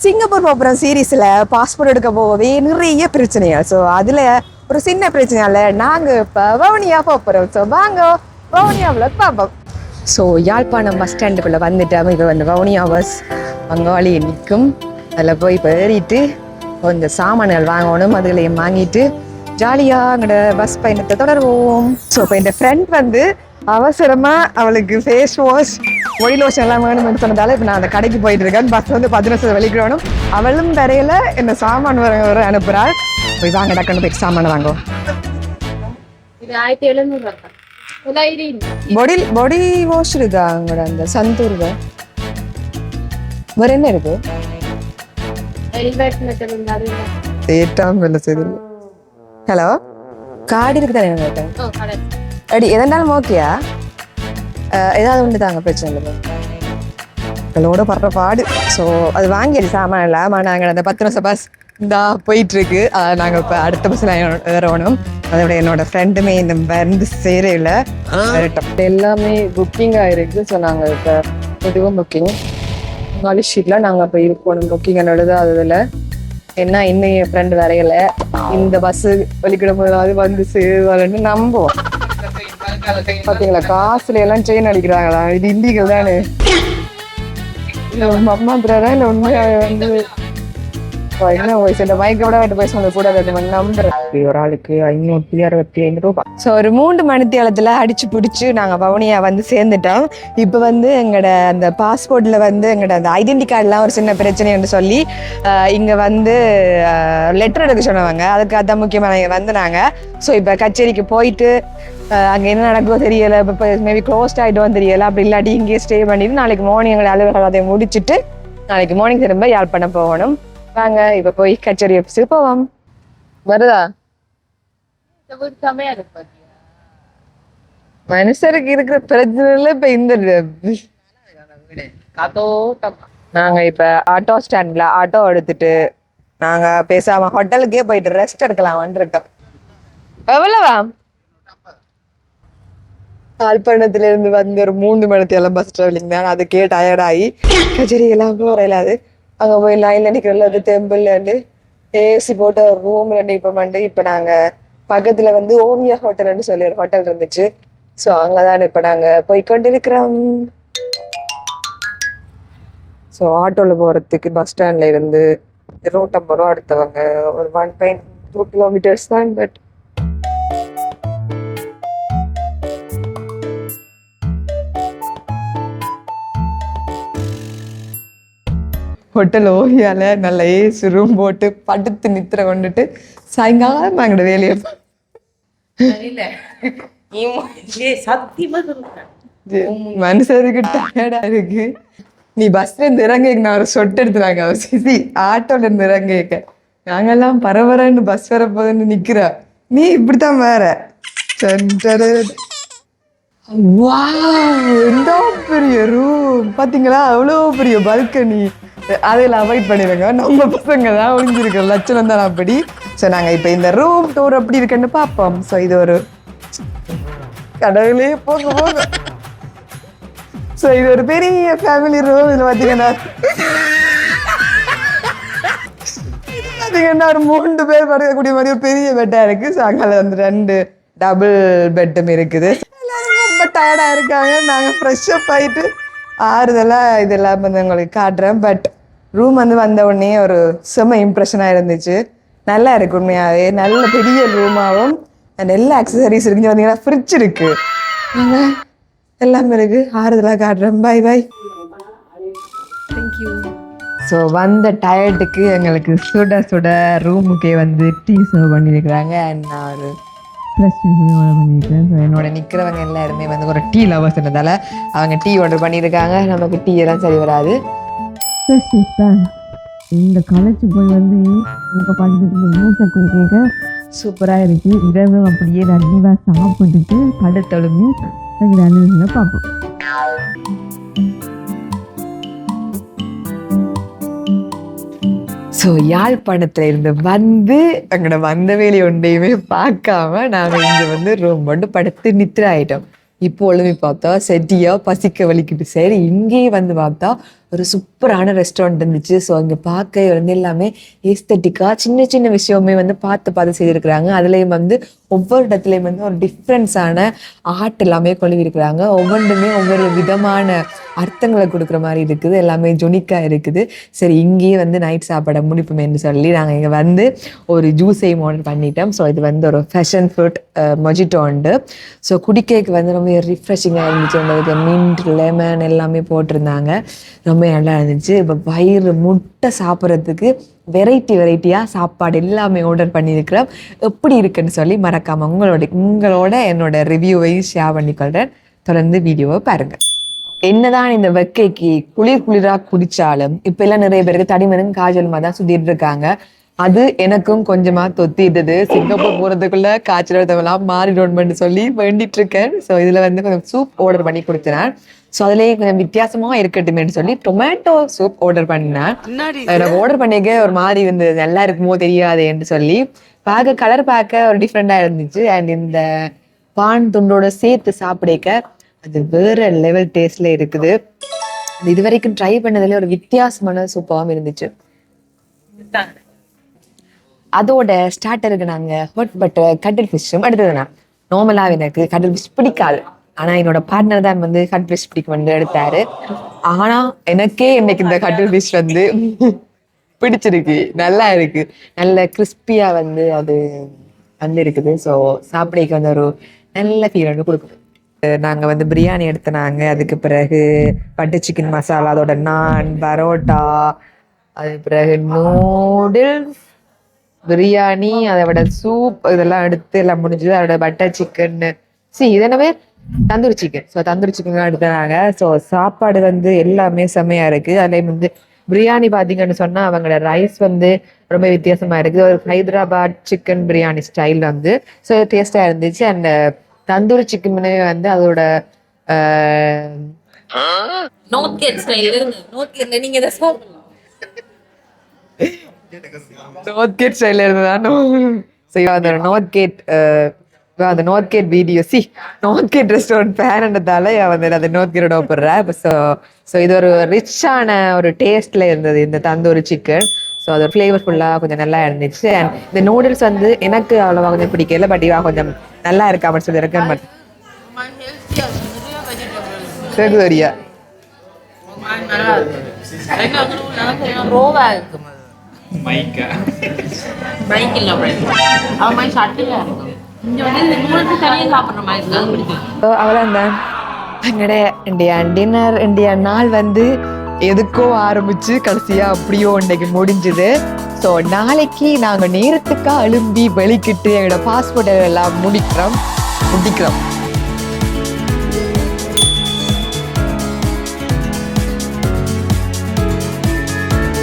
Singapore போகிற சீரீஸில் passport எடுக்க போகவே நிறைய பிரச்சனைகள். ஸோ அதில் ஒரு சின்ன பிரச்சனையால் நாங்கள் இப்போ வவுனியா போகிறோம். ஸோ வாங்க வவுனியாவில் பார்ப்போம். ஸோ யாழ்ப்பாணம் பஸ் ஸ்டாண்டுக்குள்ளே வந்துட்டோம். இப்போ வந்து வவுனியா பஸ் வங்காளி நிற்கும். அதில் போய் இப்போ ஏறிட்டு கொஞ்சம் சாமான்கள் வாங்கணும். அதுகளையும் வாங்கிட்டு ஜாலியாக எங்களோட பஸ் பயணத்தை தொடருவோம். ஸோ இப்போ இந்த ஃப்ரெண்ட் வந்து அவசரமாக அவளுக்கு ஃபேஸ் வாஷ் ஒய் லோஷன் எல்லாம் வேணும்னு சொன்னதால இப்போ நான் அந்த கடைக்கு போயிட்டு இருக்கேன். பஸ் வந்து 10 நிமிஷம் வெளிக்கிடணும். அவளும் வரையில என்ன சாமான் வர அனுப்புகிறாள். போய் வாங்க டக்குன்னு போய் சாமான வாங்கும். பாடி வாஷ் இருக்கா அங்கோட அந்த சந்தூர்ல வேற என்ன இருக்கு? ஹலோ, கார்டு இருக்குதானே? அடி எதனாலும் ஓகேயா? ஏதாவது ஒன்று தாங்க, பிரச்சனை இல்லை. எங்களோட படுற பாடு. ஸோ அது வாங்கிடு சாமான் இல்லாமல் நாங்கள் அந்த 10 நிமிஷம் பஸ் இந்தா போயிட்டு இருக்கு. நாங்கள் இப்போ அடுத்த பஸ்ஸில் ஏறணும். அதோட என்னோட ஃப்ரெண்டுமே இந்த வந்து சேரையில் எல்லாமே புக்கிங் ஆகிருக்கு. ஸோ நாங்கள் இப்போ இதுவும் புக்கிங் காலேஜ் ஷீட்டில் நாங்கள் இப்போ இருக்கணும். புக்கிங் என்னோடது அதில் என்ன இன்னும் என் ஃப்ரெண்டு வரையலை. இந்த பஸ்ஸு வலிக்கிட போதாவது வந்து சேருவாருன்னு நம்புவோம். பார்த்தீங்களா, காசுல எல்லாம் செயின் அடிக்கிறாங்களா? இது இல்லீகல் தானே? இல்லை அம்மா பிரதான் இல்லை உண்மையாக வந்து என்ன வயசு இந்த மைக்கோட பேச கூட நம்புறேன். ஒரு ஆளுக்கு 565 ரூபாய். ஸோ ஒரு 3 மணித்தியாலத்தில் அடிச்சு பிடிச்சி நாங்கள் வவுனியா வந்து சேர்ந்துட்டோம். இப்போ வந்து எங்களோட அந்த பாஸ்போர்ட்டில் வந்து எங்களோட அந்த ஐடென்டி கார்டெலாம் ஒரு சின்ன பிரச்சனைன்னு சொல்லி இங்கே வந்து லெட்டர் எடுக்க சொன்னவங்க. அதுக்கு அதான் முக்கியமாக இங்கே வந்து நாங்கள். ஸோ இப்போ கச்சேரிக்கு போயிட்டு அங்கே என்ன நடக்குதோ தெரியலை. இப்போ மேபி க்ளோஸ்ட் ஆகிட்டோம் தெரியலை. அப்படி இல்லாட்டி இங்கேயே ஸ்டே பண்ணிட்டு நாளைக்கு மார்னிங் எங்களை அலுவலகம் அதை முடிச்சுட்டு நாளைக்கு மார்னிங் திரும்ப யாழ்ப்பாணம் போகணும். வாங்க இப்ப போய் கச்சேரி ஆஃபீஸுக்கு போவோம். வருதா? மனுஷருக்கு இருக்கிற பிரச்சனை இப்ப இந்த நாங்க இப்ப ஆட்டோ ஸ்டாண்ட்ல ஆட்டோ எடுத்துட்டு நாங்க பேசாம ஹோட்டலுக்கே போயிட்டு ரெஸ்ட் எடுக்கலாம் வந்துருக்கோம். எவ்வளவா? யாழ்ப்பாணத்துல இருந்து வந்து ஒரு 3 மணித்தேலம் பஸ் டிராவலிங் தான். அதுக்கே டயர்டாகி கச்சேரி எல்லாம் வரையிலாது. அங்கே போய் லைன்ல நிற்கிறதுல அது டெம்பிள்லேருந்து ஏசி போட்டு ஒரு ரூம்ல நிற்போம்ண்டு. இப்போ நாங்கள் பக்கத்தில் வந்து ஓவியா ஹோட்டல்னு சொல்லி ஒரு ஹோட்டல் இருந்துச்சு. ஸோ அங்கே தான் இப்போ நாங்கள் போய்கொண்டு இருக்கிறோம். ஸோ ஆட்டோவில் போகிறதுக்கு பஸ் ஸ்டாண்ட்ல இருந்து 250 ரூபா எடுத்தவங்க. ஒரு 1.2 கிலோமீட்டர்ஸ் தான். பட் ஹோட்டல் ஓவியால நல்ல ஏசி ரூம் போட்டு படுத்து நித்திர கொண்டுட்டு சாயங்காலம் நாங்களோட வேலையை மனுஷருக்கு டயர்டா இருக்கு. நீ பஸ்ல இருந்து இறங்க நான் ஒரு சொட்டு எடுத்துறாங்க. சிசி ஆட்டோல இருந்து இறங்க நாங்கெல்லாம் பரபரன்னு பஸ் வரப்போதுன்னு நிக்கிற நீ இப்படித்தான் வேற. எந்த பெரிய ரூம் பாத்தீங்களா? அவ்வளோ பெரிய பால்கனி. அதில் அவாய்ட் பண்ணிடுங்க. நம்ம பசங்க தான் ஒழிஞ்சிருக்க லட்சணம் தான் அப்படி. ஸோ நாங்கள் இப்போ இந்த ரூம் டூர் எப்படி இருக்குன்னு பார்ப்போம். ஸோ இது ஒரு கடவுளே போக போக. ஸோ இது ஒரு பெரிய ஃபேமிலி ரூம். இதில் பார்த்தீங்கன்னா ஒரு 3 பேர் படுக்கக்கூடிய மாதிரி ஒரு பெரிய பெட்டாக இருக்குது. ஸோ அங்கே வந்து 2 டபுள் பெட்டும் இருக்குது. எல்லாரும் ரொம்ப டயர்டாக இருக்காங்க. நாங்கள் ஃப்ரெஷ்ஷப் ஆகிட்டு ஆறுதலாக இதெல்லாம் வந்து உங்களுக்கு காட்டுறேன். பட் ரூம் வந்து வந்த உடனே ஒரு செம்ம இம்ப்ரெஷனாக இருந்துச்சு. நல்லா இருக்கு உண்மையாகவே. நல்ல பெரிய ரூமாகவும் அண்ட் எல்லா அக்சசரிஸ் இருக்கு. பார்த்தீங்கன்னா ஃப்ரிட்ஜ் இருக்கு, எல்லாமே இருக்கு. ஆறுதலாக காட்டுறேன். பாய் பாய். தேங்க்யூ. ஸோ வந்த டயர்டுக்கு எங்களுக்கு சுட சுட ரூமுக்கே வந்து டீ சர்வ் பண்ணியிருக்கிறாங்க. அண்ட் நான் ஒரு ப்ளஸ் பண்ணியிருக்கேன். ஸோ என்னோட நிற்கிறவங்க எல்லாருமே வந்து ஒரு டீ லவர்ஸ்ன்றதால அவங்க டீ ஆர்டர் பண்ணியிருக்காங்க. நமக்கு டீ எல்லாம் சரி வராது. தான் இந்த காலேஜ் போய் வந்து உங்கள் பக்கத்துக்கு மூசை குடிக்க சூப்பராக இருக்குது. இரவும் அப்படியே நன்றிவாக சாப்பிட்டுட்டு படுத்தொழுமி எங்கள் அலுவலகங்களை பார்ப்போம். ஸோ யாழ்ப்பாணத்துல இருந்து வந்து எங்களோட வந்த வேலையை ஒன்றையுமே பார்க்காம நாங்கள் இங்கே வந்து ரூம் போட்டு படுத்து நித்திர ஆகிட்டோம். இப்போ ஒழுங்கி பார்த்தா செட்டியா பசிக்க வலிக்கிட்டு. சரி இங்கேயே வந்து பார்த்தா ஒரு சூப்பரான ரெஸ்டாரண்ட் இருந்துச்சு. ஸோ இங்கே பார்க்க வந்து எல்லாமே ஏஸ்தட்டிக்காக சின்ன சின்ன விஷயமே வந்து பார்த்து செய்திருக்கிறாங்க. அதுலேயும் வந்து ஒவ்வொரு இடத்துலையும் வந்து ஒரு டிஃப்ரென்ஸான ஆர்ட் எல்லாமே கொழுவி இருக்கிறாங்க. ஒவ்வொன்றுமே ஒவ்வொரு விதமான அர்த்தங்களை கொடுக்குற மாதிரி இருக்குது. எல்லாமே ஜொனிக்காக இருக்குது. சரி இங்கேயே வந்து நைட் சாப்பாடை முடிப்போமேன்னு சொல்லி நாங்கள் இங்கே வந்து ஒரு ஜூஸையும் ஆர்டர் பண்ணிட்டோம். ஸோ இது வந்து ஒரு ஃபேஷன் ஃப்ரூட் மொஜிட்டோ உண்டு. ஸோ குடிக்கைக்கு வந்து ரொம்ப ரிஃப்ரெஷிங்காக இருந்துச்சு. உங்களுக்கு மின்ட் லெமன் எல்லாமே போட்டிருந்தாங்க. ரொம்ப நல்லா இருந்துச்சு. இப்போ வயிறு முட்டை சாப்பிட்றதுக்கு வெரைட்டியாக சாப்பாடு எல்லாமே ஆர்டர் பண்ணியிருக்கிறோம். எப்படி இருக்குன்னு சொல்லி மறக்காமல் உங்களோட என்னோட ரிவ்யூவையும் ஷேர் பண்ணிக்கொள்கிறேன். தொடர்ந்து வீடியோவை பாருங்கள். என்னதான் இந்த வெக்கைக்கு குளிராக குடித்தாலும் இப்போ எல்லாம் நிறைய பேருக்கு தடிமனும் காய்ச்சலுமா தான் சுற்றிட்டு இருக்காங்க. அது எனக்கும் கொஞ்சமா தொத்திட்டது. சிங்கப்பூர் போறதுக்குள்ள காய்ச்சல் மாறிடணும்னு சொல்லி வேண்டிட்டு இருக்கேன். ஸோ இதுல வந்து கொஞ்சம் சூப் ஆர்டர் பண்ணி கொடுத்தேன். ஸோ அதுலேயே கொஞ்சம் வித்தியாசமா இருக்கட்டுமேன்னு சொல்லி டொமேட்டோ சூப் ஆர்டர் பண்ணினேன். எனக்கு ஆர்டர் பண்ணிக்க ஒரு மாதிரி வந்து நல்லா இருக்குமோ தெரியாதுன்னு சொல்லி கலர் பார்க்க ஒரு டிஃப்ரெண்டா இருந்துச்சு. அண்ட் இந்த பான் துண்டோட சேர்த்து சாப்பிடக்க அது வேற லெவல் டேஸ்ட்ல இருக்குது. இது வரைக்கும் ட்ரை பண்ணதுல ஒரு வித்தியாசமான சூப்பாகவும் இருந்துச்சு. அதோட ஸ்டார்டருக்கு நாங்கள் ஹாட் பட்டர் கடல் ஃபிஷ்ஷும் எடுத்ததுண்ணா. நார்மலாக எனக்கு கடல் ஃபிஷ் பிடிக்காது. ஆனால் என்னோட பார்ட்னர் தான் வந்து கடல் ஃபிஷ் பிடிக்கும் வந்து எடுத்தாரு. ஆனால் எனக்கே இன்னைக்கு இந்த கடல் ஃபிஷ் வந்து பிடிச்சிருக்கு. நல்லா இருக்கு. நல்ல கிறிஸ்பியாக வந்து அது வந்து இருக்குது. ஸோ சாப்பிடைக்கு வந்து ஒரு நல்ல ஃபீல் வந்து கொடுக்குது. நாங்கள் வந்து பிரியாணி எடுத்தனாங்க. அதுக்கு பிறகு பட்டர் சிக்கன் மசாலா, அதோட நான், பரோட்டா, அது பிறகு நூடுல்ஸ், பிரியாணி, அதோட சூப் இதெல்லாம் எடுத்து எல்லாம் முடிஞ்சது. அதோட பட்டர் சிக்கன் இதனவே tandoori chicken. So tandoori chicken எடுத்தாங்க. ஸோ சாப்பாடு வந்து எல்லாமே செம்மையா இருக்கு. அதுலேயும் வந்து பிரியாணி பார்த்தீங்கன்னு சொன்னால் அவங்களோட ரைஸ் வந்து ரொம்ப வித்தியாசமா இருக்குது. ஒரு ஹைதராபாத் சிக்கன் பிரியாணி ஸ்டைல் வந்து ஸோ டேஸ்டாக இருந்துச்சு. அண்ட் தந்தூரி சிக்கன் வந்து அதோட நார்த் கேட் ஸ்டைல இருந்ததானோ. அந்த north gate video north gate restaurant ஃபேன்ன்றதால வந்து அந்த நார்த் கேட்டோட போடுறேன். ஸோ இது ஒரு ரிச்சான ஒரு டேஸ்ட்ல இருந்தது இந்த தந்தூரி சிக்கன். ஸோ அது ஒரு ஃப்ளேவர்ஃபுல்லாக கொஞ்சம் நல்லா இருந்துச்சு. அண்ட் இந்த நூடுல்ஸ் வந்து எனக்கு அவ்வளோவா கொஞ்சம் பிடிக்கல. பட் இவா கொஞ்சம் நல்லா இருக்கா அப்படின்னு சொல்லி ரெக்கமெண்ட் சரியா அவ்வளோதான் எங்கட இந்தியா நாள் வந்து எதுக்கோ ஆரம்பிச்சு கடைசியா அப்படியோ இன்னைக்கு முடிஞ்சுது. ஸோ நாளைக்கு நாங்கள் நேரத்துக்காக எழும்பி வெளிக்கிட்டு எங்களோட பாஸ்போர்ட் எல்லாம் முடிக்கிறோம்.